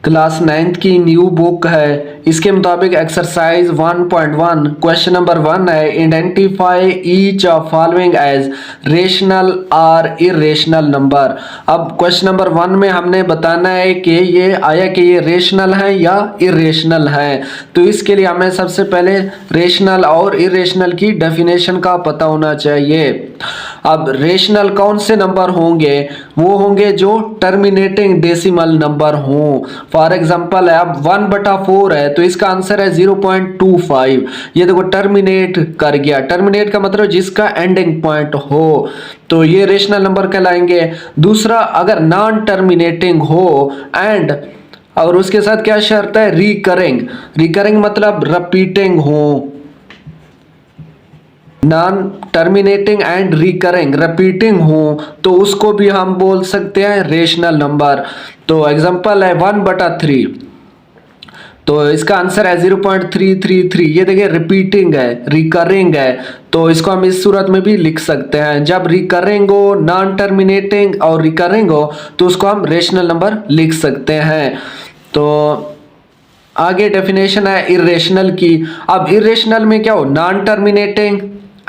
Class 9th की new book है। इसके मुताबिक एक्सरसाइज 1.1 क्वेश्चन नंबर 1 है, identify each of following as rational और इरेशनल नंबर। अब क्वेश्चन नंबर 1 में हमने बताना है कि ये आया कि ये रेशनल है या इरेशनल है। तो इसके लिए हमें सबसे पहले रेशनल और इरेशनल की डेफिनेशन का पता होना चाहिए। अब रेशनल कौन से नंबर होंगे? वो होंगे जो टर्मिनेटिंग डेसिमल नंबर हों। फॉर एग्जाम्पल है, अब 1/4 है तो इसका आंसर है 0.25। ये देखो टर्मिनेट कर गया। टर्मिनेट का मतलब जिसका एंडिंग पॉइंट हो, तो ये रेशनल नंबर कहलाएंगे। दूसरा, अगर नॉन टर्मिनेटिंग हो एंड और उसके साथ क्या शर्त है? रिकरिंग। रिकरिंग मतलब रिपीटिंग हो। Non terminating and recurring repeating हो तो उसको भी हम बोल सकते हैं रेशनल नंबर। तो एग्जांपल है 1/3, तो इसका आंसर है 0.333। ये देखिए रिपीटिंग है, रिकरिंग है, तो इसको हम इस सूरत में भी लिख सकते हैं। जब रिकरिंग हो, नॉन टर्मिनेटिंग और रिकरिंग हो तो उसको हम रेशनल नंबर लिख सकते हैं। तो आगे डेफिनेशन है इरेशनल की। अब इरेशनल में क्या हो? Non terminating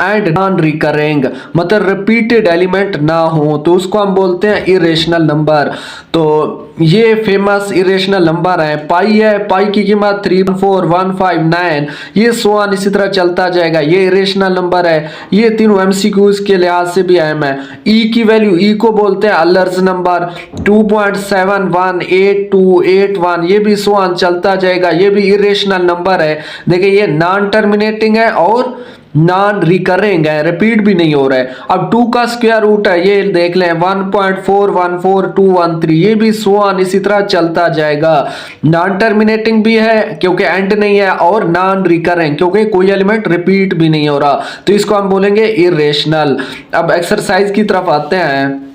and non recurring, मतलब रिपीटेड एलिमेंट ना हो तो उसको हम बोलते हैं इरेशनल नंबर। तो ये फेमस इरेशनल नंबर है। पाई है, पाई की कीमत 34159, ये सोआन इसी तरह चलता जाएगा। ये इरेशनल नंबर है। ये तीनों एमसीक्यूज के लिहाज से भी अहम है। ई की वैल्यू, ई को बोलते हैं अल्लर्स नंबर। 2.718281, ये भी सोआन चलता जाएगा। ये भी इरेशनल नंबर है। देखिए ये नॉन टर्मिनेटिंग है और नॉन रिकरिंग है, रिपीट भी नहीं हो रहा है। अब 2 का स्क्वायर रूट है, ये देख लें 1.414213, ये भी सो ऑन इसी तरह चलता जाएगा। नॉन टर्मिनेटिंग भी है क्योंकि एंड नहीं है, और नॉन रिकरिंग क्योंकि कोई एलिमेंट रिपीट भी नहीं हो रहा, तो इसको हम बोलेंगे इरेशनल। अब एक्सरसाइज की तरफ आते हैं।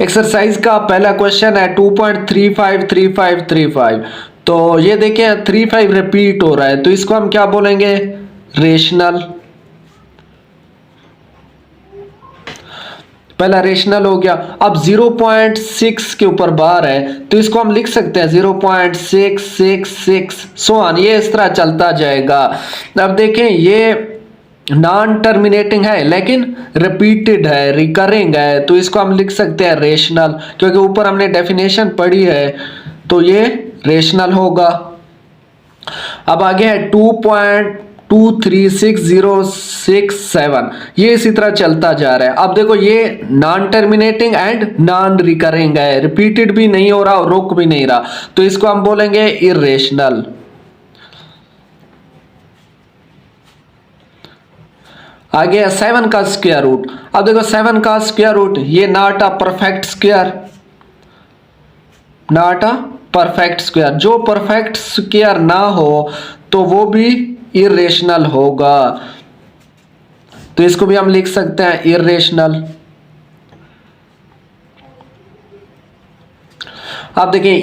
एक्सरसाइज का पहला क्वेश्चन है 2.353535। तो ये देखें 35 रिपीट हो रहा है, तो इसको हम क्या बोलेंगे? रेशनल। पहला रेशनल हो गया। अब 0.6 के ऊपर बार है तो इसको हम लिख सकते हैं 0.666 सोआन, ये इस तरह चलता जाएगा। अब देखें ये नॉन टर्मिनेटिंग है लेकिन रिपीटेड है, रिकरिंग है, तो इसको हम लिख सकते हैं रेशनल, क्योंकि ऊपर हमने डेफिनेशन पढ़ी है तो ये रेशनल होगा। अब आगे है 2.236067, ये इसी तरह चलता जा रहा है। अब देखो ये non terminating and non recurring है, रिपीटेड भी नहीं हो रहा और रुक भी नहीं रहा, तो इसको हम बोलेंगे इरेशनल। आगे 7 का स्क्वायर रूट। अब देखो 7 का स्क्वायर रूट, ये not a perfect square, not a perfect square. जो परफेक्ट स्क्वायर ना हो तो वो भी इरेशनल होगा, तो इसको भी हम लिख सकते हैं इरेशनल। अब देखें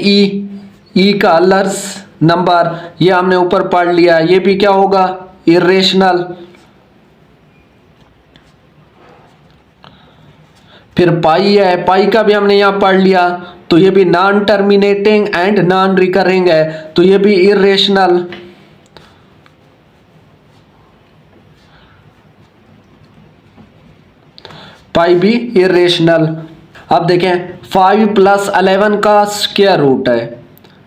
ई का अल्लर्स नंबर, ये हमने ऊपर पढ़ लिया, ये भी क्या होगा? इरेशनल। फिर पाई है, पाई का भी हमने यहां पढ़ लिया, तो ये भी non terminating and non recurring है, तो ये भी इरेशनल। पाई भी इरेशनल। अब देखें 5 + 11 का स्क्वायर रूट है।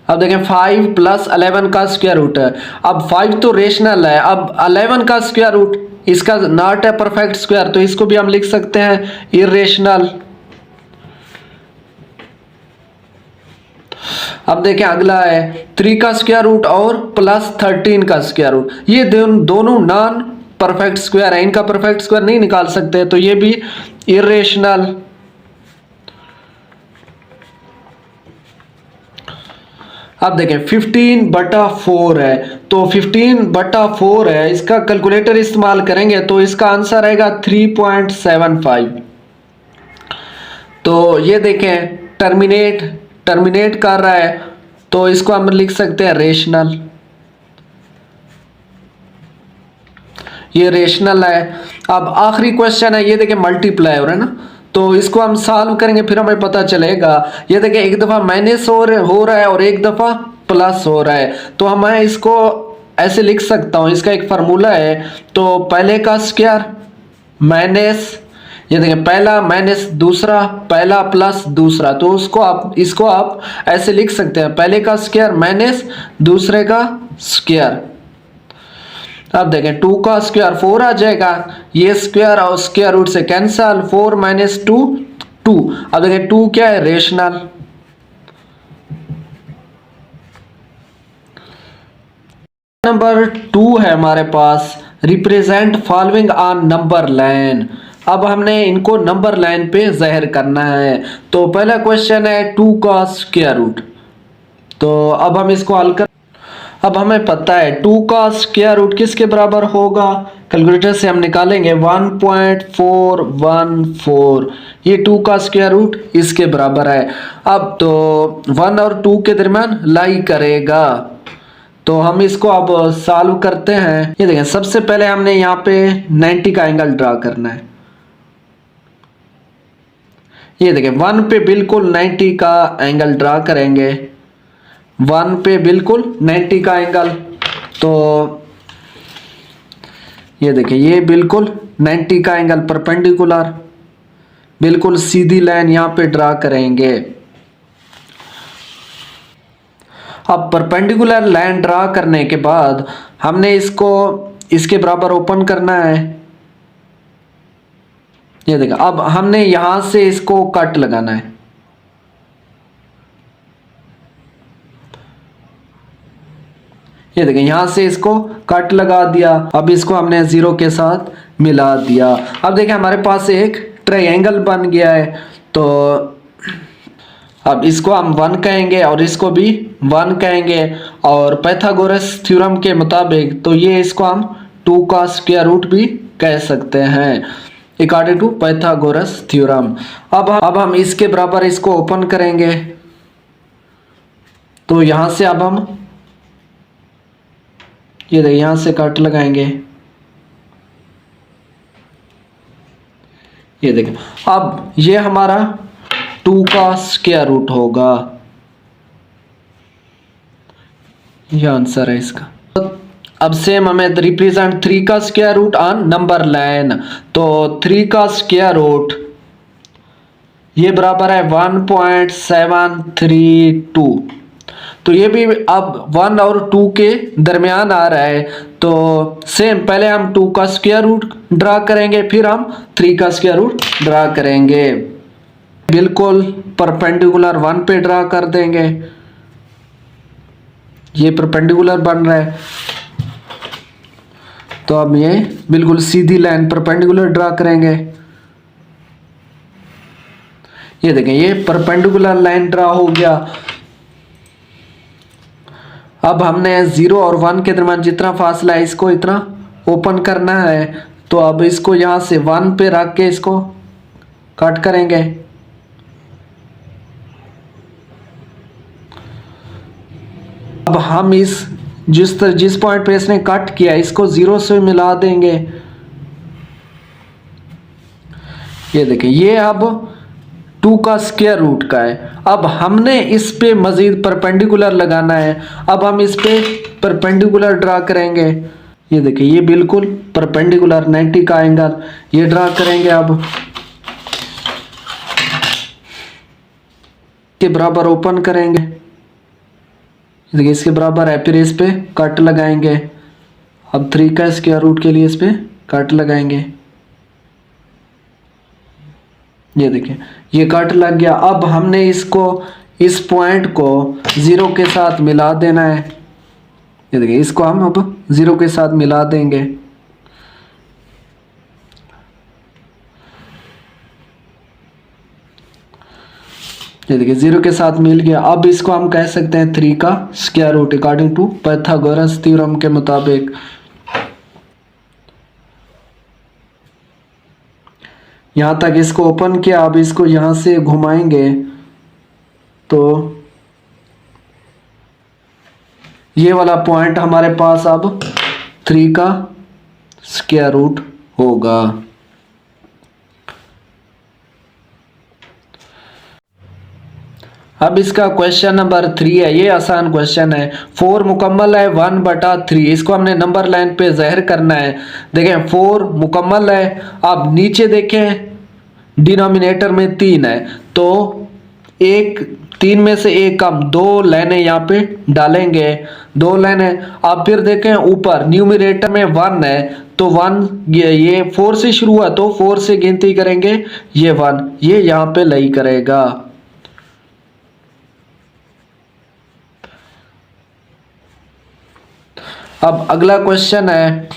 अब देखें 5 + 11 का स्क्वायर रूट है। अब 5 तो रेशनल है, अब 11 का स्क्वायर रूट इसका नॉट है परफेक्ट स्क्वायर, तो इसको भी हम लिख सकते हैं इरेशनल। अब देखें अगला है 3 का स्क्वायर रूट और +13 का स्क्वायर रूट, ये दोनों नॉन परफेक्ट स्क्वायर है, इनका परफेक्ट स्क्वायर नहीं निकाल सकते, तो ये भी इरेशनल। अब देखें 15/4 है, तो 15/4 है, इसका कैलकुलेटर इस्तेमाल करेंगे तो इसका आंसर आएगा 3.75। तो ये देखें टर्मिनेट कर रहा है, तो इसको हम लिख सकते हैं रेशनल। ये रेशनल है। अब आखिरी क्वेश्चन है, ये देखें मल्टीप्लाई हो रहा है ना, तो इसको हम सॉल्व करेंगे फिर हमें पता चलेगा। ये देखिए एक दफ़ा माइनस हो रहा है और एक दफ़ा प्लस हो रहा है, तो मैं इसको ऐसे लिख सकता हूँ, इसका एक फार्मूला है। तो पहले का स्क्वायर माइनस, ये देखिए पहला माइनस दूसरा, पहला प्लस दूसरा, तो इसको आप ऐसे लिख सकते हैं, पहले का स्क्वायर माइनस दूसरे का स्क्वायर। अब देखें 2 का स्क्वायर 4 आ जाएगा, ये स्क्वायर और स्क्वायर रूट से कैंसल, 4 माइनस 2 2। अब देखें 2 क्या है, रेशनल। नंबर 2 है हमारे पास, represent following on number line. अब हमने इनको नंबर लाइन पे ज़ाहिर करना है। तो पहला क्वेश्चन है 2 का स्क्वायर रूट। तो अब हम इसको हल कर, अब हमें पता है 2 का स्क्वायर रूट किसके बराबर होगा, कैलकुलेटर से हम निकालेंगे 1.414। ये 2 का स्क्वायर रूट इसके बराबर है। अब तो 1 और 2 के दरमियान लाई करेगा, तो हम इसको अब सॉल्व करते हैं। ये देखें सबसे पहले हमने यहाँ पे 90 का एंगल ड्रा करना है। ये देखें 1 पे बिल्कुल 90 का एंगल ड्रा करेंगे, 1 पे बिल्कुल 90 का एंगल। तो ये देखिए ये बिल्कुल 90 का एंगल परपेंडिकुलर, बिल्कुल सीधी लाइन यहाँ पे ड्रा करेंगे। अब परपेंडिकुलर लाइन ड्रा करने के बाद हमने इसको इसके बराबर ओपन करना है। ये देखिए अब हमने यहां से इसको कट लगाना है। ये देखिए यहां से इसको कट लगा दिया, अब इसको हमने 0 के साथ मिला दिया। अब देखिए हमारे पास एक ट्रायंगल बन गया है। तो अब इसको हम 1 कहेंगे और इसको भी 1 कहेंगे, और पाइथागोरस थ्योरम के मुताबिक तो ये इसको हम 2 का स्क्वायर रूट भी कह सकते हैं अकॉर्डिंग टू पाइथागोरस थ्योरम। अब हम इसके बराबर इसको ओपन करेंगे। तो यहां से अब हम ये देखिए यहां से कट लगाएंगे। ये देखिए अब ये हमारा 2 का स्क्वायर रूट होगा, ये आंसर है इसका। अब सेम हमें रिप्रेजेंट 3 का square root on number line. तो 3 का स्क्वायर रूट ये बराबर है 1.732। तो ये भी अब 1 और 2 के दरमियान आ रहा है। तो सेम पहले हम 2 का स्क्वायर रूट ड्रा करेंगे, फिर हम 3 का स्क्वायर रूट ड्रा करेंगे। बिल्कुल परपेंडिकुलर 1 पे ड्रा कर देंगे, ये परपेंडिकुलर बन रहा है। तो अब ये बिल्कुल सीधी लाइन परपेंडिकुलर ड्रा करेंगे। ये देखें ये परपेंडिकुलर लाइन ड्रा हो गया। अब हमने 0 और 1 के दरमियान जितना फासला है इसको इतना ओपन करना है। तो अब इसको यहाँ से 1 पे रख के इसको कट करेंगे। अब हम जिस पॉइंट पे इसने कट किया इसको 0 से मिला देंगे। ये देखिए ये अब 2 का स्क्वायर रूट का है। अब हमने इस पे मजीद परपेंडिकुलर लगाना है। अब हम इस पे परपेंडिकुलर ड्रा करेंगे। ये देखिए ये बिल्कुल परपेंडिकुलर 90 का एंगल ये ड्रा करेंगे। अब के बराबर ओपन करेंगे, देखिए इसके बराबर है, फिर इस पे कट लगाएंगे। अब 3 का स्क्वायर रूट के लिए इस पे कट लगाएंगे। ये देखिए ये कट लग गया। अब हमने इसको इस पॉइंट को 0 के साथ मिला देना है। ये देखिए इसको हम अब 0 के साथ मिला देंगे। ये देखिए 0 के साथ मिल गया। अब इसको हम कह सकते हैं 3 का square root according to Pythagoras theorem के मुताबिक। यहां तक इसको ओपन किया। अब इसको यहां से घुमाएंगे तो ये वाला पॉइंट हमारे पास अब 3 का स्क्वायर रूट होगा। अब इसका क्वेश्चन नंबर 3 है, ये आसान क्वेश्चन है। 4 मुकम्मल है 1/3, इसको हमने नंबर लाइन पे ज़ाहिर करना है। देखें 4 मुकम्मल है, अब नीचे देखें डिनोमिनेटर में 3 है, तो एक 3 में से एक कम, 2 लाइनें यहाँ पे डालेंगे, 2 लाइनें। अब फिर देखें ऊपर न्यूमरेटर में 1 है, तो 1 ये 4 से शुरू हुआ तो 4 से गिनती करेंगे, ये 1 ये यहाँ पे लाई करेगा। अब अगला क्वेश्चन है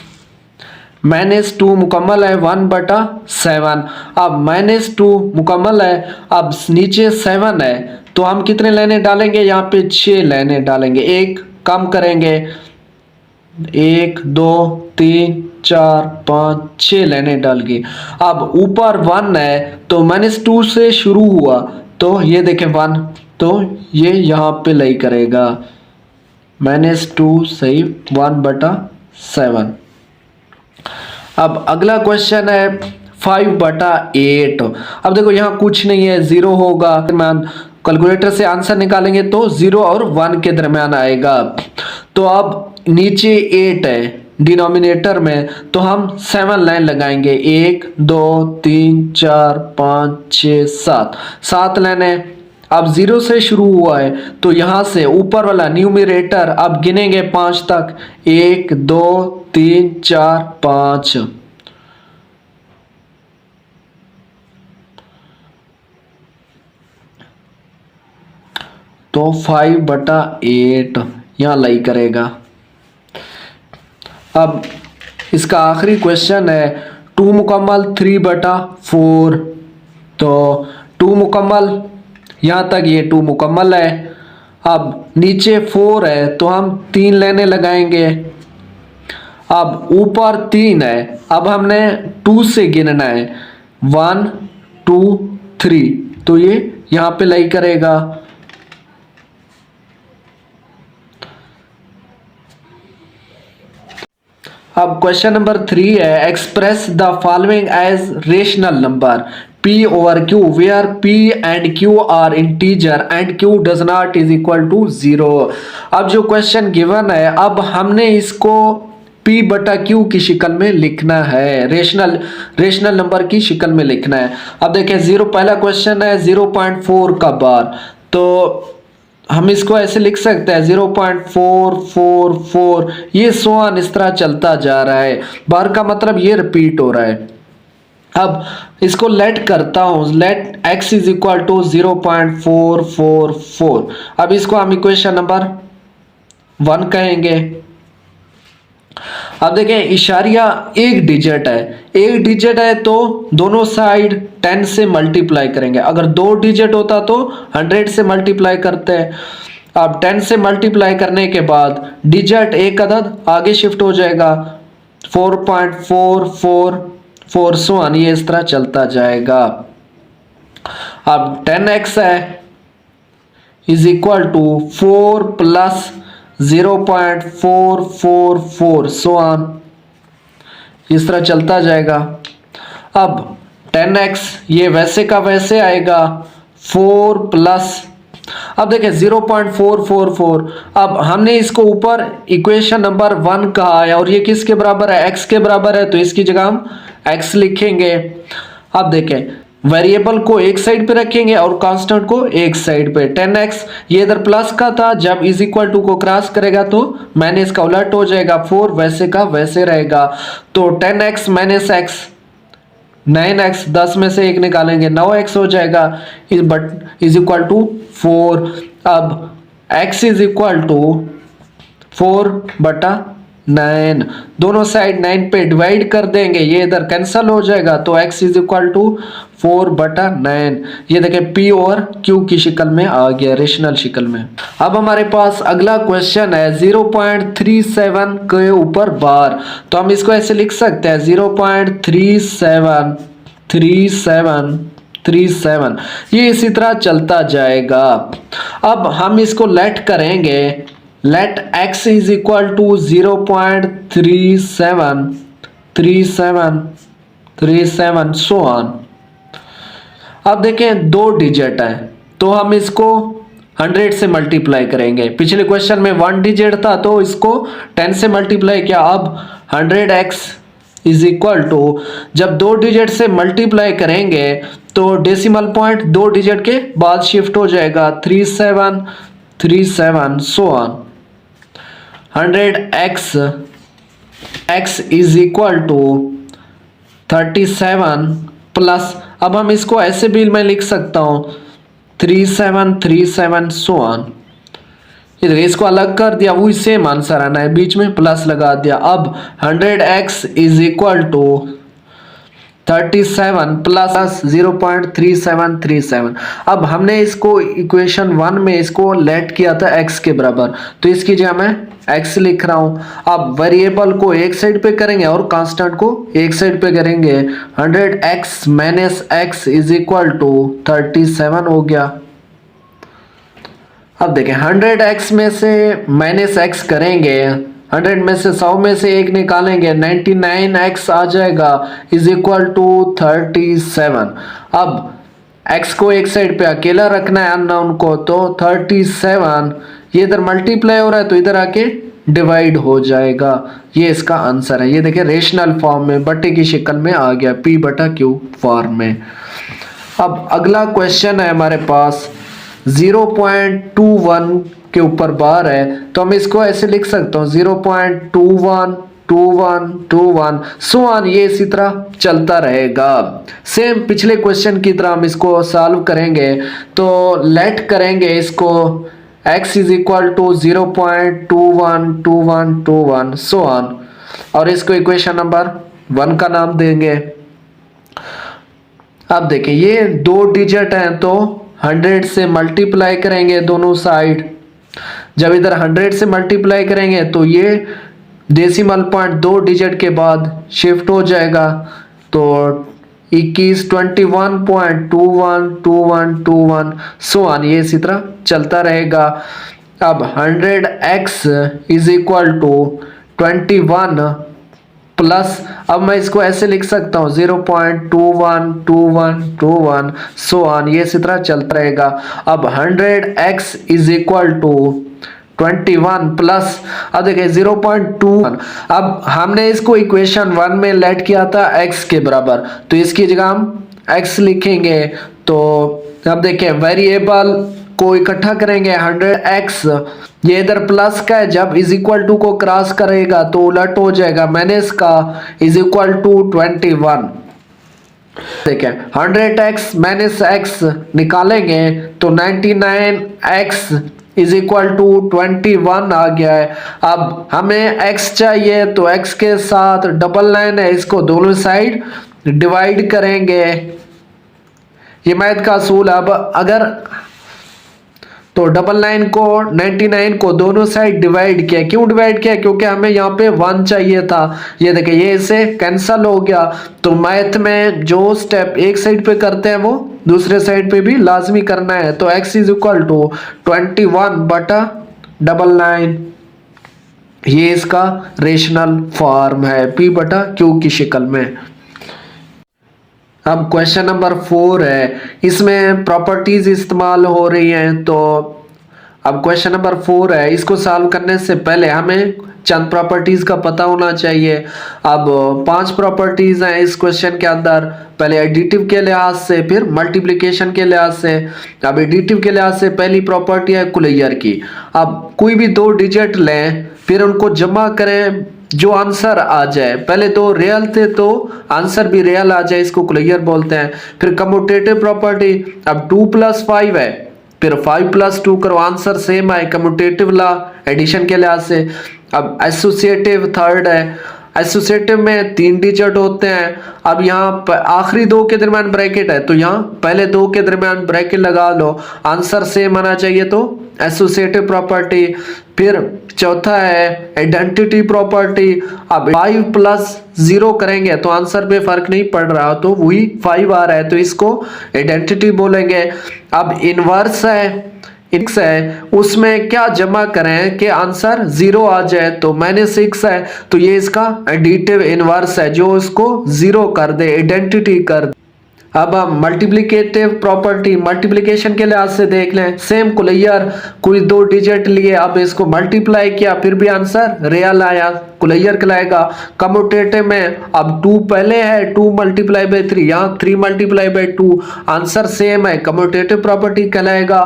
-2 मुकम्मल है 1/7। अब -2 मुकम्मल है, अब नीचे 7 है, तो हम कितने लाइनें डालेंगे, यहाँ पे 6 लाइनें डालेंगे, एक कम करेंगे, 1 2 3 4 5 6 लाइनें डाल के। अब ऊपर 1 है, तो -2 से शुरू हुआ, तो ये देखें 1, तो ये यहाँ पे लाई करेगा, -2 सही 1/7। अब अगला क्वेश्चन है 5/8। अब देखो यहाँ कुछ नहीं है, 0 होगा, कैलकुलेटर से आंसर निकालेंगे तो 0 और 1 के दरमियान आएगा। तो अब नीचे 8 है डिनोमिनेटर में, तो हम 7 लाइन लगाएंगे, 1 2 3 4 5 6 7, 7 लाइनें। अब 0 से शुरू हुआ है, तो यहाँ से ऊपर वाला न्यूमरेटर अब गिनेंगे 5 तक, 1 2 3 4 5। तो 5/8 यहाँ लाई करेगा। अब इसका आखिरी क्वेश्चन है 2 मुकम्मल 3/4। तो 2 मुकम्मल यहाँ तक, ये 2 मुकम्मल है। अब नीचे 4 है, तो हम 3 लाइनें लगाएंगे। अब ऊपर 3 है, अब हमने 2 से गिनना है, 1 2 3, तो ये यहाँ पे लाई करेगा। अब क्वेश्चन नंबर 3 है, express the following as rational number P/Q where P and Q are integer and Q does not is equal to 0। अब जो क्वेश्चन गिवन है, अब हमने इसको P/Q की शक्ल में लिखना है, रेशनल नंबर की शक्ल में लिखना है। अब देखें 0, पहला क्वेश्चन है 0.4 का बार, तो हम इसको ऐसे लिख सकते हैं 0.444, ये सोआन इस तरह चलता जा रहा है, बार का मतलब ये रिपीट हो रहा है। अब इसको लेट करता हूं, let x is equal to 0.444। अब इसको हम इक्वेशन नंबर 1 कहेंगे। अब देखें इशारिया एक डिजिट है, तो दोनों साइड 10 से मल्टीप्लाई करेंगे। अगर 2 डिजिट होता तो 100 से मल्टीप्लाई करते हैं। अब 10 से मल्टीप्लाई करने के बाद डिजिट एक अदद आगे शिफ्ट हो जाएगा, 4.444 सोआन, ये इस तरह चलता जाएगा। अब 10x है इज इक्वल टू 4 प्लस 0.444 सोआन, इस तरह चलता जाएगा। अब 10x ये वैसे का वैसे आएगा, 4 प्लस, अब देखें 0.444, अब हमने इसको ऊपर इक्वेशन नंबर 1 कहा है और ये किसके बराबर है, x के बराबर है, तो इसकी जगह हम x लिखेंगे। अब देखें वेरिएबल को एक साइड पे रखेंगे और कांस्टेंट को एक साइड पे। 10x ये इधर प्लस का था, जब इज इक्वल टू को क्रॉस करेगा तो माइनस का उलट हो जाएगा, 4 वैसे का वैसे रहेगा। तो 10x माइनस x 9x, 10 में से 1 निकालेंगे 9x हो जाएगा, इज इक्वल टू 4। अब x इज इक्वल टू 4/9, दोनों साइड 9 पे डिवाइड कर देंगे, ये इधर कैंसिल हो जाएगा, तो x इज इक्वल टू 4/9। ये देखें P और Q की शक्ल में आ गया, रेशनल शक्ल में। अब हमारे पास अगला क्वेश्चन है 0.37 के ऊपर बार, तो हम इसको ऐसे लिख सकते हैं 0.3737, ये इसी तरह चलता जाएगा। अब हम इसको लेट करेंगे, let x is equal to 0.3737 so on. अब देखें 2 डिजिट है, तो हम इसको 100 से मल्टीप्लाई करेंगे। पिछले क्वेश्चन में 1 डिजिट था तो इसको 10 से मल्टीप्लाई किया। अब 100x इज इक्वल टू, जब 2 डिजिट से मल्टीप्लाई करेंगे तो डेसिमल पॉइंट 2 डिजिट के बाद शिफ्ट हो जाएगा, 3737 so on. 100x x is equal to 37 plus, अब हम इसको ऐसे भी मैं लिख सकता हूं 3737 सो ऑन। इधर इसको अलग कर दिया, वही सेम आंसर आना है, बीच में प्लस लगा दिया। अब 100x is equal to 37 plus 0.3737। अब हमने इसको इक्वेशन 1 में इसको लेट किया था x के बराबर, तो इसकी जगह मैं x लिख रहा हूं। अब वेरिएबल को एक साइड पे करेंगे और कांस्टेंट को एक साइड पे करेंगे। 100x minus x is equal to 37 हो गया। अब देखें 100x में से माइनस x करेंगे, 100 में से 100 में से एक निकालेंगे, 99x आ जाएगा इज इक्वल टू 37। अब x को एक साइड पे अकेला रखना है अननोन को, तो 37 ये इधर मल्टीप्लाई हो रहा है तो इधर आके डिवाइड हो जाएगा। ये इसका आंसर है। ये देखिए रेशनल फॉर्म में बट्टे की शक्ल में आ गया, p/q फॉर्म में। अब अगला क्वेश्चन है हमारे पास 0.21 के ऊपर बार है, तो हम इसको ऐसे लिख सकते हो 0.21 21 21 सो ऑन। ये इसी तरह चलता रहेगा। सेम पिछले क्वेश्चन की तरह हम इसको सॉल्व करेंगे, तो लेट करेंगे इसको x is equal to 0.21 21 21 so on, और इसको इक्वेशन नंबर 1 का नाम देंगे। अब देखिए ये 2 डिजिट हैं तो 100 से मल्टीप्लाई करेंगे दोनों साइड। जब इधर 100 से मल्टीप्लाई करेंगे तो ये डेसिमल पॉइंट 2 डिजिट के बाद शिफ्ट हो जाएगा, तो 21 21.212121 सो ऑन। ये इसी तरह चलता रहेगा। अब 100x is equal to 21 plus, अब मैं इसको ऐसे लिख सकता हूँ 0.212121 सो ऑन। ये इसी तरह चलता रहेगा। अब 100x is equal to 21 plus, अब देखिए 0.21। अब हमने इसको इक्वेशन 1 में लेट किया था x के बराबर, तो इसकी जगह हम x लिखेंगे। तो अब देखिए वेरिएबल को इकट्ठा करेंगे 100x, ये इधर प्लस का है, जब इज इक्वल टू को क्रॉस करेगा तो उलट हो जाएगा, माइनस का इज इक्वल टू 21। देखिए 100x माइनस x निकालेंगे तो 99x इज इक्वल टू 21 आ गया है। अब हमें x चाहिए तो x के साथ डबल लाइन है, इसको दोनों साइड डिवाइड करेंगे। ये मैथ का असूल। अब अगर तो डबल लाइन को 99 को दोनों साइड डिवाइड किया, क्यों डिवाइड किया? क्योंकि हमें यहाँ पे 1 चाहिए था। ये देखिए ये इसे कैंसल हो गया। तो मैथ में जो स्टेप एक साइड पे करते हैं वो दूसरे साइड पे भी लाजमी करना है। तो x इज इक्वल टू 21 बटा डबल लाइन, ये इसका रेशनल फॉर्म है p/q की शक्ल में। अब क्वेश्चन नंबर 4 है, इसमें प्रॉपर्टीज इस्तेमाल हो रही हैं। तो अब क्वेश्चन नंबर 4 है, इसको सॉल्व करने से पहले हमें चंद प्रॉपर्टीज का पता होना चाहिए। अब 5 प्रॉपर्टीज हैं इस क्वेश्चन के अंदर, पहले एडिटिव के लिहाज से, फिर मल्टीप्लिकेशन के लिहाज से। अब एडिटिव के लिहाज से पहली प्रॉपर्टी है कुलैयर की। अब कोई भी 2 डिजिट लें, फिर उनको जमा करें, जो आंसर आ जाए, पहले तो रियल थे तो आंसर भी रियल आ जाए, इसको कुलैयर बोलते हैं। फिर कम्यूटेटिव प्रॉपर्टी, अब 2 + 5 है, फिर 5 + 2 करो, आंसर सेम आए, कम्यूटेटिव लॉ एडिशन के लिहाज से। अब एसोसिएटिव थर्ड है, एसोसिएटिव में 3 डिजिट होते हैं। अब यहाँ आखिरी 2 के दरमियान ब्रैकेट है, तो यहाँ पहले 2 के दरमियान ब्रैकेट लगा लो, आंसर सेम आना चाहिए, तो एसोसिएटिव प्रॉपर्टी। फिर चौथा है आइडेंटिटी प्रॉपर्टी। अब 5 + 0 करेंगे तो आंसर पे फर्क नहीं पड़ रहा, तो वही 5 आ रहा है, तो इसको आइडेंटिटी बोलेंगे। अब इनवर्स है, x है, उसमें क्या जमा करें कि आंसर 0 आ जाए, तो -6 है, तो ये इसका एडिटिव इनवर्स है, जो इसको 0 कर दे, आइडेंटिटी कर दे। अब हम मल्टीप्लिकेटिव प्रॉपर्टी मल्टीप्लिकेशन के लिहाज से देख लें। सेम कुलैयर कोई दो डिजिट लिए, अब इसको मल्टीप्लाई किया फिर भी आंसर रियल आया, कुलैयर कहलाएगा। कम्यूटेटिव में अब 2 पहले है, 2 मल्टीप्लाई बाई 3, यहाँ 3 मल्टीप्लाई बाई 2, आंसर सेम है, कम्यूटेटिव प्रॉपर्टी कहलाएगा।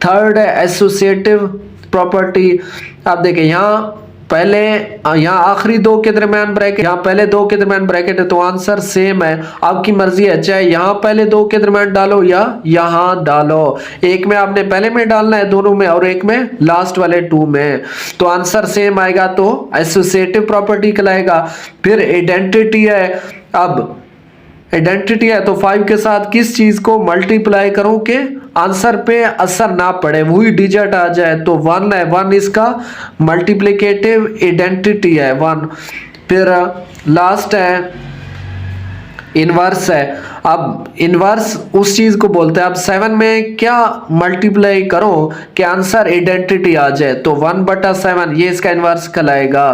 थर्ड है एसोसिएटिव प्रॉपर्टी। अब देखिए यहाँ पहले, यहाँ आखिरी दो के दरमियान ब्रैकेट, यहाँ पहले दो के दरमियान ब्रैकेट है तो आंसर सेम है। आपकी मर्जी है, चाहे यहाँ पहले दो के दरमियान डालो या यहाँ डालो, एक में आपने पहले में डालना है दोनों में और एक में लास्ट वाले 2 में, तो आंसर सेम आएगा, तो एसोसिएटिव प्रॉपर्टी कहलाएगा। फिर आइडेंटिटी है। अब आइडेंटिटी है तो 5 के साथ किस चीज को मल्टीप्लाई करूं कि आंसर पे असर ना पड़े, वही डिजिट आ जाए, तो 1 है, 1 इसका मल्टीप्लिकेटिव आइडेंटिटी है 1। फिर लास्ट है इनवर्स है। अब इनवर्स उस चीज को बोलते हैं, अब 7 में क्या मल्टीप्लाई करो कि आंसर आइडेंटिटी आ जाए, तो 1/7 ये इसका इनवर्स कहलाएगा।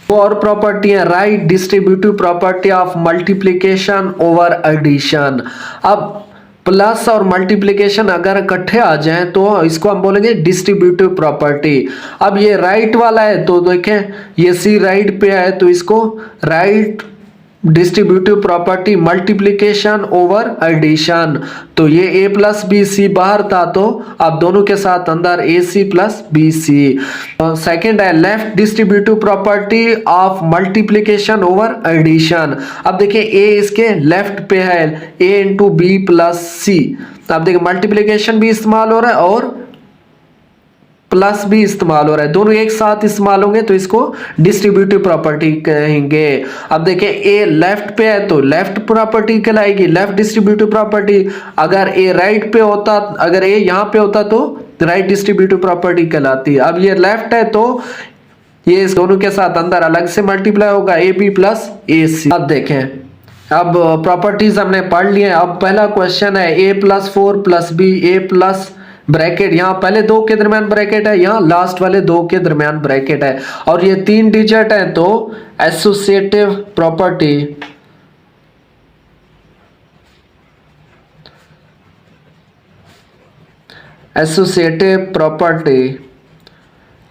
और प्रॉपर्टी है right distributive property of multiplication over addition. अब प्लस और मल्टीप्लिकेशन अगर इकट्ठे आ जाएं तो इसको हम बोलेंगे डिस्ट्रीब्यूटिव प्रॉपर्टी। अब ये राइट वाला है तो देखें ये सी राइट पे है तो इसको right distributive property multiplication over addition, तो ये ए प्लस बी सी बाहर था तो अब दोनों के साथ अंदर A C plus B C. Second है left distributive property of multiplication over addition. अब देखिए ए इसके लेफ्ट पे है, A into B plus C, अब देखिए मल्टीप्लिकेशन भी इस्तेमाल हो रहा है और प्लस भी इस्तेमाल हो रहा है, दोनों एक साथ इस्तेमाल होंगे तो इसको डिस्ट्रीब्यूटिव प्रॉपर्टी कहेंगे। अब देखिए ए लेफ्ट पे है तो लेफ्ट प्रॉपर्टी कहलाएगी, लेफ्ट डिस्ट्रीब्यूटिव प्रॉपर्टी। अगर ए राइट पे होता, अगर ए यहाँ पे होता तो राइट डिस्ट्रीब्यूटिव प्रॉपर्टी कहलाती। अब ये लेफ्ट है तो ये इस दोनों के साथ अंदर अलग से मल्टीप्लाई होगा, ए बी प्लस ए सी। अब देखें, अब प्रॉपर्टीज हमने पढ़ लिए। अब पहला क्वेश्चन है ए प्लस 4 प्लस बी, ए प्लस ब्रैकेट, यहाँ पहले दो के दरमियान ब्रैकेट है, यहाँ लास्ट वाले दो के दरमियान ब्रैकेट है और ये 3 डिजिट है तो एसोसिएटिव प्रॉपर्टी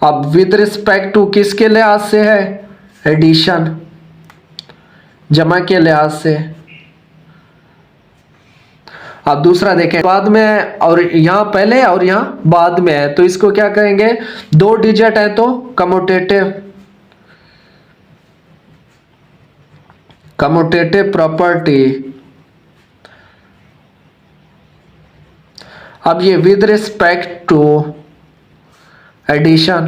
अब विद रिस्पेक्ट टू किसके लिहाज से है, एडिशन जमा के लिहाज से। अब दूसरा देखें बाद में है और यहाँ पहले और यहाँ बाद में है तो इसको क्या कहेंगे, 2 डिजिट है तो कम्यूटेटिव प्रॉपर्टी। अब ये विद रिस्पेक्ट टू एडिशन,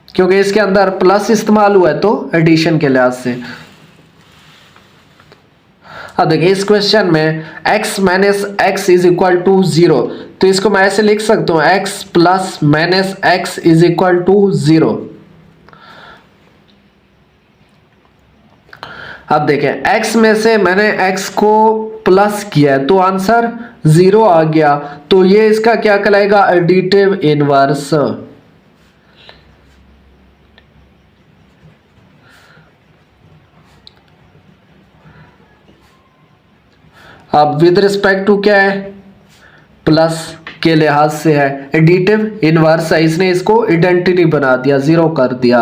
क्योंकि इसके अंदर प्लस इस्तेमाल हुआ है तो एडिशन के लिहाज से। अब देखिए इस क्वेश्चन में x minus x is equal to 0, तो इसको मैं ऐसे लिख सकता हूं x plus minus x is equal to 0। अब देखें x में से मैंने x को प्लस किया है तो आंसर 0 आ गया, तो ये इसका क्या कहलाएगा, एडिटिव इनवर्स। अब विद रिस्पेक्ट टू क्या है, प्लस के लिहाज से है, एडिटिव इनवर्स है, इसने इसको आइडेंटिटी बना दिया, 0 कर दिया।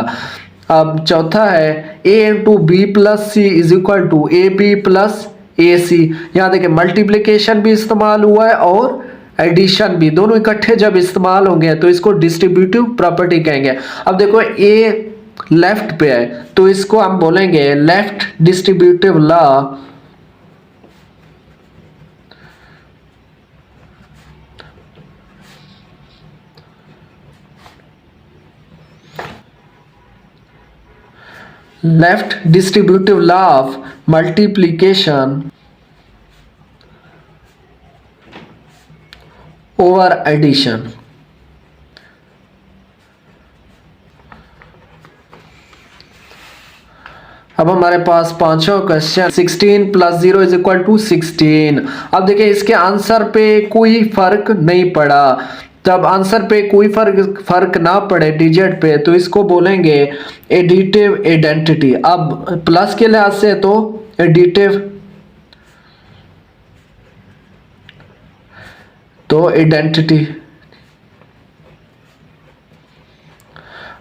अब चौथा है A into B plus C is equal to A B plus A C. यहाँ देखिए मल्टीप्लिकेशन भी इस्तेमाल हुआ है और एडिशन भी, दोनों इकट्ठे जब इस्तेमाल होंगे तो इसको डिस्ट्रीब्यूटिव प्रॉपर्टी कहेंगे। अब देखो ए लेफ्ट पे है तो इसको हम बोलेंगे left distributive law left distributive law of multiplication over addition. अब हमारे पास पांचवा question 16 plus 0 is equal to 16। अब देखिए इसके आंसर पे कोई फर्क नहीं पड़ा, जब आंसर पे कोई फर्क ना पड़े डिजिट पे तो इसको बोलेंगे एडिटिव आइडेंटिटी। अब प्लस के लिहाज से तो एडिटिव, तो आइडेंटिटी।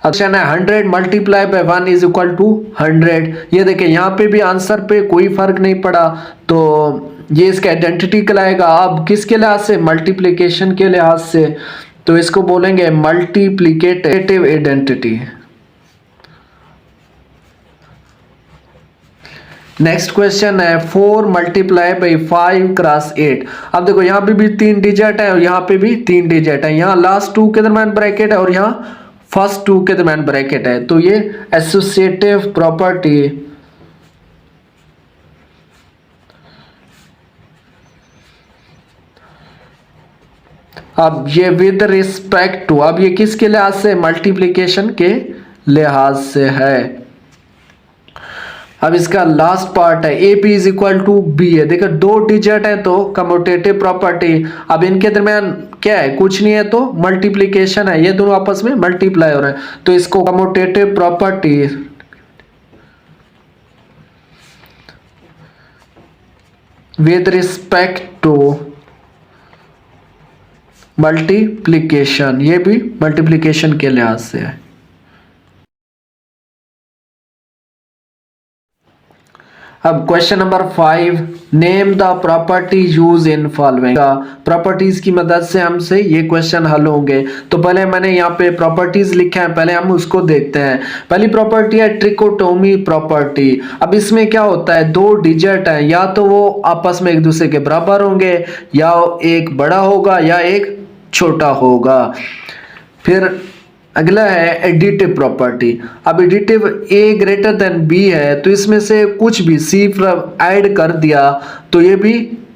ऑप्शन है 100 multiply by 1 is equal to 100। ये देखिए यहाँ पे भी आंसर पे कोई फर्क नहीं पड़ा, तो ये इसका आइडेंटिटी कहलाएगा। अब किसके लिहाज से? मल्टीप्लिकेशन के लिहाज से, तो इसको बोलेंगे मल्टीप्लिकेटिव आइडेंटिटी। नेक्स्ट क्वेश्चन है 4 मल्टीप्लाई बाई 5 क्रॉस 8। अब देखो यहाँ पे भी 3 डिजिट है और यहाँ पे भी 3 डिजिट है। यहाँ लास्ट 2 के दरम्यान ब्रैकेट है और यहाँ फर्स्ट 2 के दरम्यान ब्रैकेट है, तो ये एसोसिएटिव प्रॉपर्टी अब ये विद रिस्पेक्ट टू, अब ये किसके लिहाज से? मल्टीप्लिकेशन के लिहाज से है। अब इसका लास्ट पार्ट है A B is equal to B है। देखो 2 डिजिट है तो कम्यूटेटिव प्रॉपर्टी। अब इनके दरमियान क्या है? कुछ नहीं है तो मल्टीप्लिकेशन है, ये दोनों आपस में मल्टीप्लाई हो रहे हैं, तो इसको commutative property with respect to multiplication, ये भी मल्टीप्लिकेशन के लिहाज से है। अब question number 5, name the property use in following. Properties की मदद से हमसे ये क्वेश्चन हल होंगे। तो पहले मैंने यहाँ पे प्रॉपर्टीज लिखा है, पहले हम उसको देखते हैं। पहली प्रॉपर्टी है ट्रिकोटोमी प्रॉपर्टी। अब इसमें क्या होता है? 2 डिजिट है, या तो वो आपस में एक दूसरे के बराबर होंगे, या एक बड़ा होगा या एक छोटा होगा। फिर अगला है एडिटिव प्रॉपर्टी। अब एडिटिव ए ग्रेटर देन बी है, तो इसमें से कुछ भी सी ऐड कर दिया तो ये भी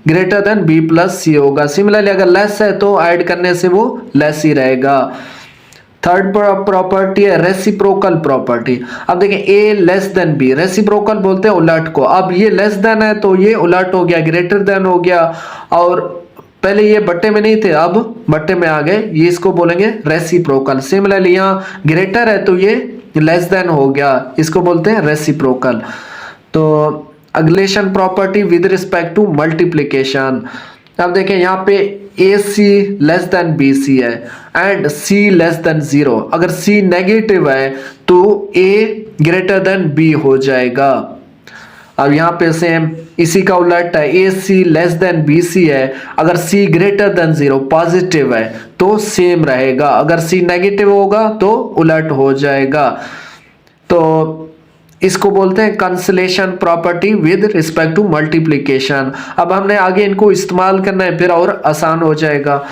ग्रेटर देन बी प्लस सी होगा। सिमिलरली अगर लेस है तो ऐड करने से वो लेस ही रहेगा। थर्ड प्रॉपर्टी है रेसिप्रोकल प्रॉपर्टी। अब देखें ए लेस देन बी, रेसिप्रोकल बोलते हैं उलट को। अब ये लेस देन है तो ये उलट हो गया, ग्रेटर देन हो गया, और पहले ये बट्टे में नहीं थे अब बट्टे में आ गए, ये इसको बोलेंगे रेसिप्रोकल। सिमिलरली यहाँ ग्रेटर है तो ये लेस देन हो गया, इसको बोलते हैं रेसिप्रोकल। तो अगलेशन property with respect to multiplication. अब देखें यहाँ पे A C less than B C है एंड सी लेस देन 0। अगर सी नेगेटिव है तो ए ग्रेटर देन बी हो जाएगा। अब यहाँ पे सेम इसी का उलट है, ए C less than B C है, अगर सी ग्रेटर देन 0 पॉजिटिव है तो सेम रहेगा, अगर सी नेगेटिव होगा तो उलट हो जाएगा। तो इसको बोलते हैं cancellation property with respect to multiplication. अब हमने आगे इनको इस्तेमाल करना है, फिर और आसान हो जाएगा।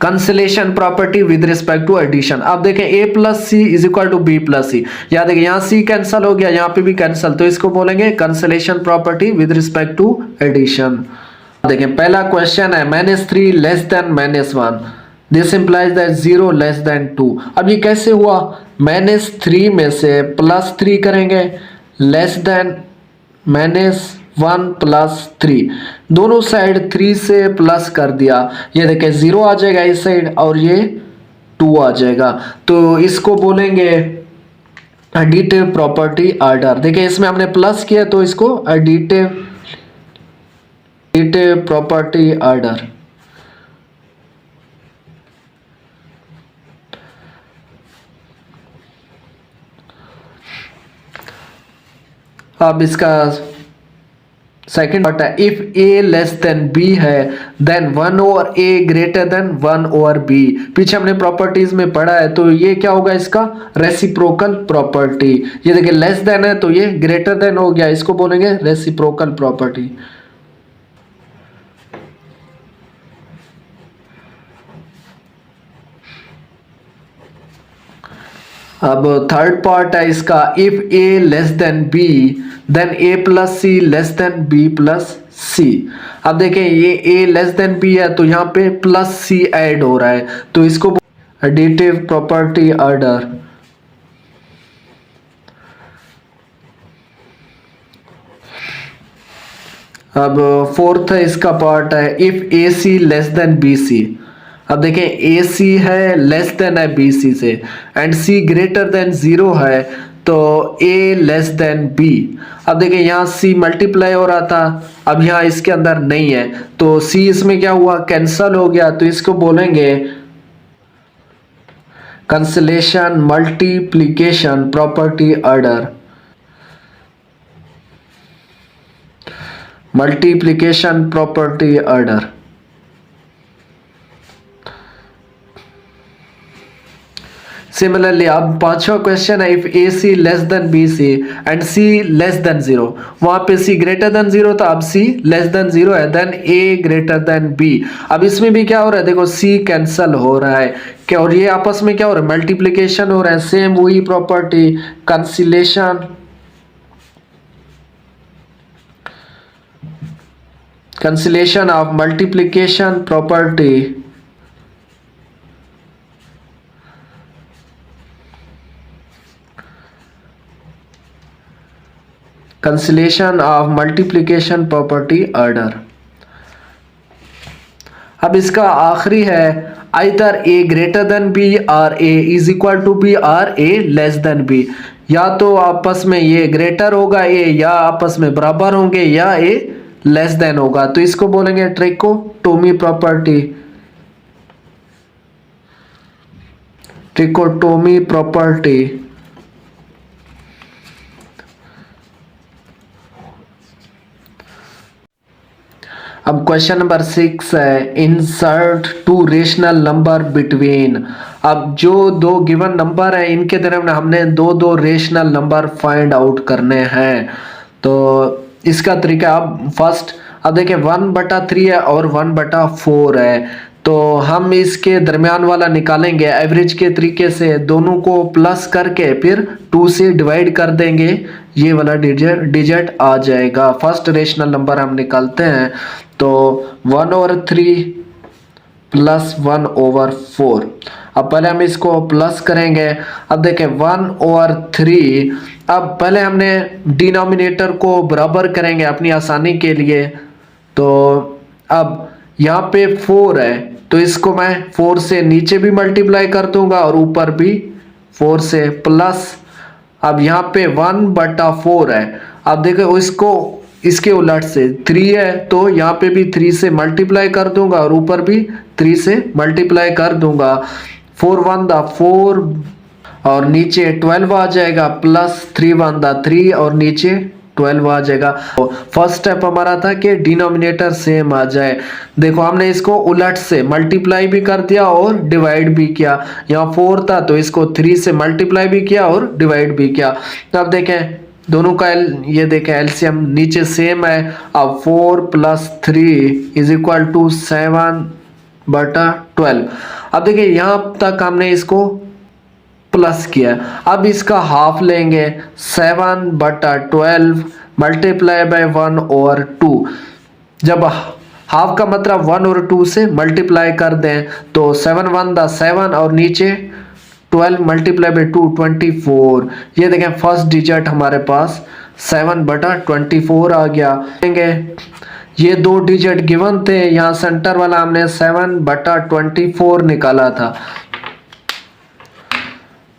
Cancellation property with respect to addition. अब देखें A plus C is equal to B plus C, याद देखें यहाँ सी कैंसल हो गया, यहाँ पे भी कैंसल, तो इसको बोलेंगे cancellation property with respect to addition. देखें पहला क्वेश्चन है -3 less than -1, this implies that 0 less than 2। अब ये कैसे हुआ? -3 में से +3 करेंगे, लेस देन -1 + 3, दोनों साइड 3 से प्लस कर दिया, ये देखें 0 आ जाएगा इस साइड और ये 2 आ जाएगा, तो इसको बोलेंगे एडिटिव प्रॉपर्टी ऑर्डर। देखिए इसमें हमने प्लस किया तो इसको एडिटिव प्रॉपर्टी ऑर्डर। अब इसका सेकंड पार्ट है if A less than B है then 1 over A greater than 1 over B. पीछे हमने प्रॉपर्टीज में पढ़ा है, तो ये क्या होगा? इसका रेसिप्रोकल प्रॉपर्टी। ये देखिए लेस देन है तो ये ग्रेटर देन हो गया, इसको बोलेंगे रेसिप्रोकल प्रॉपर्टी। अब थर्ड पार्ट है इसका if A less than B then A plus C less than B plus C. अब देखें ये ए लेस देन बी है तो यहाँ पे प्लस सी ऐड हो रहा है, तो इसको एडिटिव प्रॉपर्टी ऑर्डर। अब फोर्थ है इसका पार्ट है if A C less than B C. अब देखें ए सी है लेस देन है बी सी से एंड सी ग्रेटर देन 0 है, तो a लेस देन b। अब देखिए यहाँ c मल्टीप्लाई हो रहा था, अब यहाँ इसके अंदर नहीं है तो c इसमें क्या हुआ, कैंसल हो गया। तो इसको बोलेंगे cancellation multiplication property order, multiplication property order. Similarly अब पांचवा क्वेश्चन है, if A C less than B C and C less than 0, वहां पे सी ग्रेटर देन 0 था, अब सी लेस देन 0 है, देन ए ग्रेटर देन बी। अब इसमें भी क्या हो रहा है, देखो सी कैंसल हो रहा है क्या, और ये आपस में क्या हो रहा है, मल्टीप्लीकेशन हो रहा है। सेम वही property cancellation, cancellation of multiplication property, cancellation of multiplication property order. अब इसका आखिरी है, आइदर ए ग्रेटर देन बी और ए इज इक्वल टू बी और ए लेस देन बी। या तो आपस में ये ग्रेटर होगा ए, या आपस में बराबर होंगे, या ए लेस देन होगा। तो इसको बोलेंगे ट्रिकोटोमी प्रॉपर्टी, ट्रिकोटोमी प्रॉपर्टी। अब क्वेश्चन नंबर 6 है, insert two rational number between. अब जो दो गिवन नंबर है इनके दरम्यान हमने दो दो रेशनल नंबर फाइंड आउट करने हैं। तो इसका तरीका, अब फर्स्ट अब देखिए 1/3 है और 1/4 है, तो हम इसके दरमियान वाला निकालेंगे एवरेज के तरीके से। दोनों को प्लस करके फिर 2 से डिवाइड कर देंगे, ये वाला डिजिट आ जाएगा। फर्स्ट रेशनल नंबर हम निकालते हैं, तो 1/3 प्लस 1/4। अब पहले हम इसको प्लस करेंगे। अब देखें 1/3, अब पहले हमने डिनोमिनेटर को बराबर करेंगे अपनी आसानी के लिए। तो अब यहाँ पे 4 है, तो इसको मैं 4 से नीचे भी मल्टीप्लाई कर दूंगा और ऊपर भी 4 से, प्लस अब यहाँ पे 1/4 है। अब देखो इसको इसके उलट से 3 है, तो यहाँ पे भी 3 से मल्टीप्लाई कर दूंगा और ऊपर भी 3 से मल्टीप्लाई कर दूंगा। 4 1 4 और नीचे 12 आ जाएगा, प्लस 3 1 3 और नीचे 12 आ जाएगा। फर्स्ट स्टेप हमारा था कि डिनोमिनेटर सेम आ जाए। देखो हमने इसको उलट से मल्टीप्लाई भी कर दिया और डिवाइड भी किया। यहाँ 4 था तो इसको 3 से मल्टीप्लाई भी किया और डिवाइड भी किया। तो अब देखें दोनों का ये देखें एलसीएम नीचे सेम है। अब 4 + 3 इज इक्वल टू 7/12। अब देखिए यहाँ तक हमने इसको प्लस किया, अब इसका हाफ लेंगे, 7/12 मल्टीप्लाई बाय 1/2। जब हाफ का मतलब 1/2 से मल्टीप्लाई कर दें तो 7 1 7 और नीचे 12 मल्टीप्लाई बाय 2 24। ये देखें फर्स्ट डिजिट हमारे पास 7/24 आ गया। ये दो डिजिट गिवन थे, यहाँ सेंटर वाला हमने 7/24 निकाला था।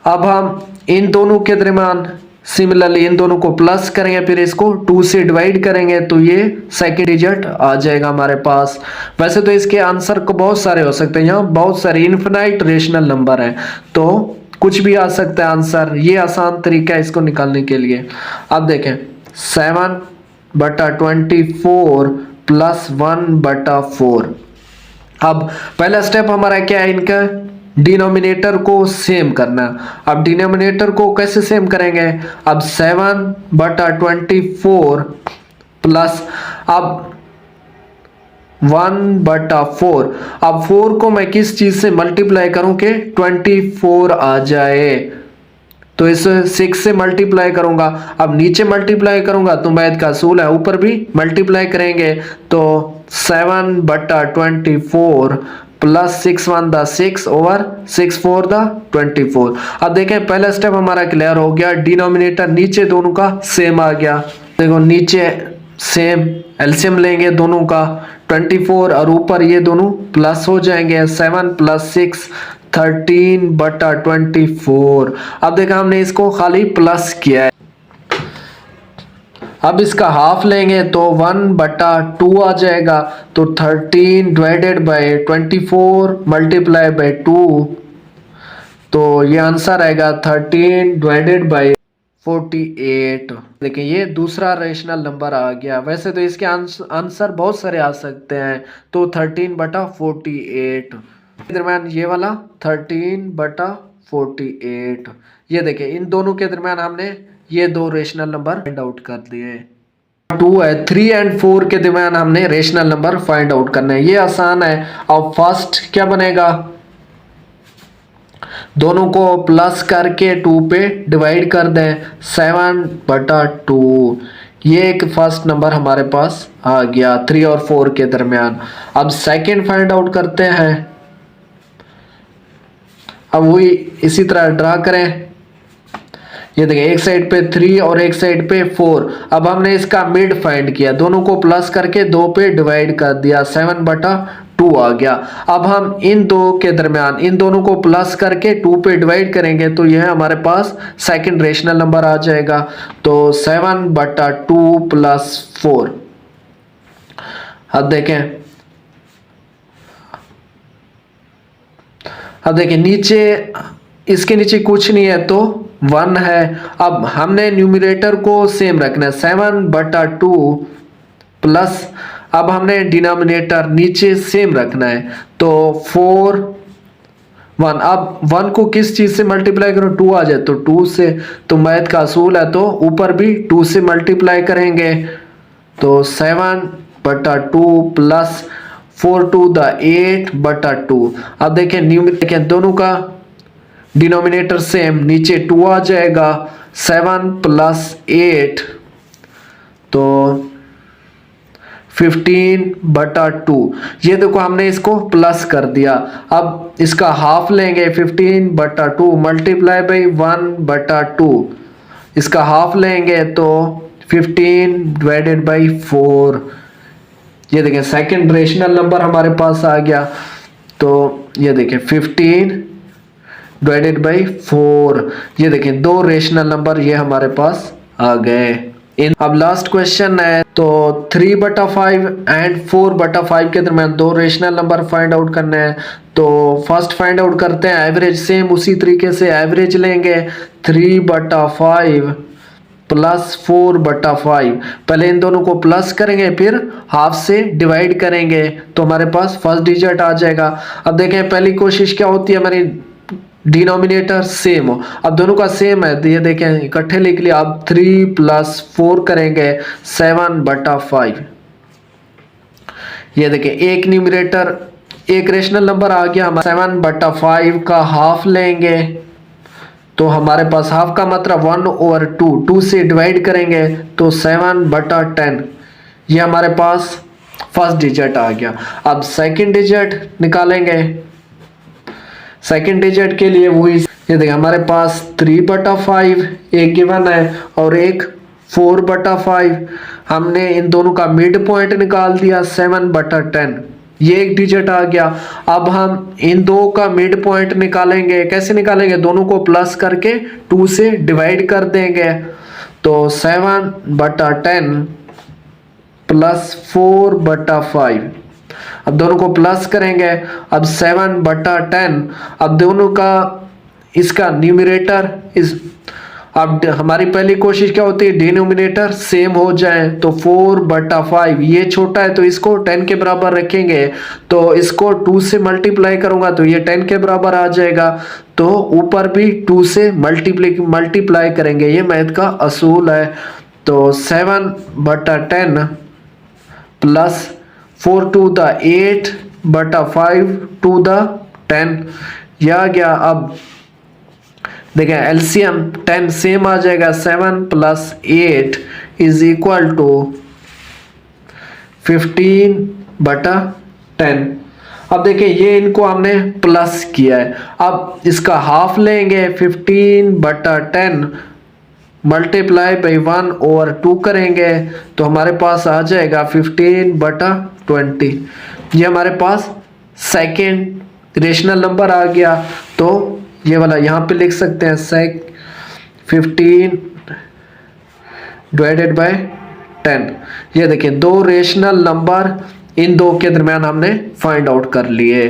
अब हम इन दोनों के दरमियान सिमिलरली इन दोनों को प्लस करेंगे, फिर इसको 2 से डिवाइड करेंगे, तो ये सेकंड डिजिट आ जाएगा हमारे पास। वैसे तो इसके आंसर को बहुत सारे हो सकते हैं, यहाँ बहुत सारे इनफिनाइट रेशनल नंबर है, तो कुछ भी आ सकता है आंसर। ये आसान तरीका है इसको निकालने के लिए। अब देखें 7/24 प्लस 1/4। अब पहला स्टेप हमारा क्या है, इनका डिनोमिनेटर को सेम करना। अब डिनोमिनेटर को कैसे सेम करेंगे, अब 7/24 प्लस अब 1/4। अब 4 को मैं किस चीज से मल्टीप्लाई करूं कि 24 आ जाए, तो इसे 6 से मल्टीप्लाई करूंगा। अब नीचे मल्टीप्लाई करूंगा तो मैथ का असूल है, ऊपर भी मल्टीप्लाई करेंगे, तो 7/24 प्लस 6 1 6 ओवर 6 4 24। अब देखें पहला स्टेप हमारा क्लियर हो गया, डिनोमिनेटर नीचे दोनों का सेम आ गया। देखो नीचे सेम, एलसीएम लेंगे दोनों का 24 और ऊपर ये दोनों प्लस हो जाएंगे, 7 + 6 13/24। अब देखा हमने इसको खाली प्लस किया है। अब इसका हाफ लेंगे तो 1/2 आ जाएगा। तो 13/24 मल्टीप्लाई बाई 2, तो ये आंसर आएगा 13/48। देखिए ये दूसरा रेशनल नंबर आ गया। वैसे तो इसके आंसर बहुत सारे आ सकते हैं, तो 13/48 के दरम्यान ये वाला 13/48। ये देखिए इन दोनों के दरम्यान हमने ये दो रेशनल नंबर फाइंड आउट कर दिए। 2 है, 3 एंड 4 के दरम्यान हमने रेशनल नंबर फाइंड आउट करना है। ये आसान है। अब फर्स्ट क्या बनेगा, दोनों को प्लस करके 2 पे डिवाइड कर दें, 7/2। ये एक फर्स्ट नंबर हमारे पास आ गया 3 और 4 के दरमियान। अब सेकंड फाइंड आउट करते हैं। अब वही इसी तरह ड्रा करें। ये देखिए एक साइड पे 3 और एक साइड पे 4। अब हमने इसका मिड फाइंड किया, दोनों को प्लस करके 2 पे डिवाइड कर दिया, 7/2 आ गया। अब हम इन दो के दरमियान इन दोनों को प्लस करके 2 पे डिवाइड करेंगे, तो यह हमारे पास सेकंड रेशनल नंबर आ जाएगा। तो 7/2 प्लस 4। अब देखें नीचे, इसके नीचे कुछ नहीं है तो 1 है। अब हमने न्यूमरेटर को सेम रखना है, 7/2 प्लस, अब हमने डिनोमिनेटर नीचे सेम रखना है, तो 4 1। अब 1 को किस चीज से मल्टीप्लाई करो, 2 आ जाए तो 2 से, तो मैथ का असूल है तो ऊपर भी 2 से मल्टीप्लाई करेंगे। तो 7/2 प्लस 4 to the 8/2। अब देखें दोनों का डिनोमिनेटर सेम, नीचे 2 आ जाएगा, 7 + 8 तो 15/2। ये देखो हमने इसको प्लस कर दिया। अब इसका हाफ लेंगे, 15/2 मल्टीप्लाई बाई 1/2। इसका हाफ लेंगे तो 15/4। ये देखें सेकंड रेशनल नंबर हमारे पास आ गया। तो ये देखें 15/4। ये देखें दो रेशनल नंबर ये हमारे पास आ गए। अब लास्ट क्वेश्चन है, तो 3/5 एंड 4/5 के दरम्यान दो रेशनल नंबर फाइंड आउट करने हैं। तो फर्स्ट फाइंड आउट करते हैं एवरेज, सेम उसी तरीके से एवरेज लेंगे, 3/5 प्लस 4/5। पहले इन दोनों को प्लस करेंगे, फिर हाफ से डिवाइड करेंगे, तो हमारे पास फर्स्ट डिजिट आ जाएगा। अब देखें पहली कोशिश क्या होती है, हमारी डिनोमिनेटर सेम हो। अब दोनों का सेम है तो ये देखें इकट्ठे लिख लिया। अब 3 + 4 करेंगे, 7/5। ये देखें एक न्यूमरेटर एक रेशनल नंबर आ गया हमारा। 7/5 का हाफ लेंगे, तो हमारे पास हाफ का मतलब 1/2। 2 से डिवाइड करेंगे तो 7/10। ये हमारे पास फर्स्ट डिजिट आ गया। अब सेकंड डिजिट निकालेंगे। सेकंड डिजिट के लिए वही, ये देखिए हमारे पास 3/5 एक गिवन है और एक 4/5। हमने इन दोनों का मिड पॉइंट निकाल दिया, 7/10। ये एक डिजिट आ गया। अब हम इन दो का मिड पॉइंट निकालेंगे। कैसे निकालेंगे, दोनों को प्लस करके 2 से डिवाइड कर देंगे, तो 7/10 प्लस 4/5। अब दोनों को प्लस करेंगे, अब 7/10। अब दोनों का इसका न्यूमरेटर इस, अब हमारी पहली कोशिश क्या होती है, डिनोमिनेटर सेम हो जाए, तो 4/5। ये छोटा है तो इसको 10 के बराबर रखेंगे, तो इसको 2 से मल्टीप्लाई करूंगा तो ये 10 के बराबर आ जाएगा, तो ऊपर भी 2 से मल्टीप्लाई करेंगे। ये मैथ का असूल है। तो 7/10 plus 4 to the 8/5 to the 10 ये आ गया। अब देखें एलसीएम 10 सेम आ जाएगा, 7 + 8 इज इक्वल टू 15/10। अब देखिए ये इनको हमने प्लस किया है। अब इसका हाफ लेंगे, 15/10 मल्टीप्लाई बाई 1/2 करेंगे, तो हमारे पास आ जाएगा 15/20। ये हमारे पास सेकेंड रेशनल नंबर आ गया। तो ये वाला यहाँ पे लिख सकते हैं sec 15 डिवाइडेड बाय 10। ये देखिए दो रेशनल नंबर इन दो के दरमियान हमने फाइंड आउट कर लिए।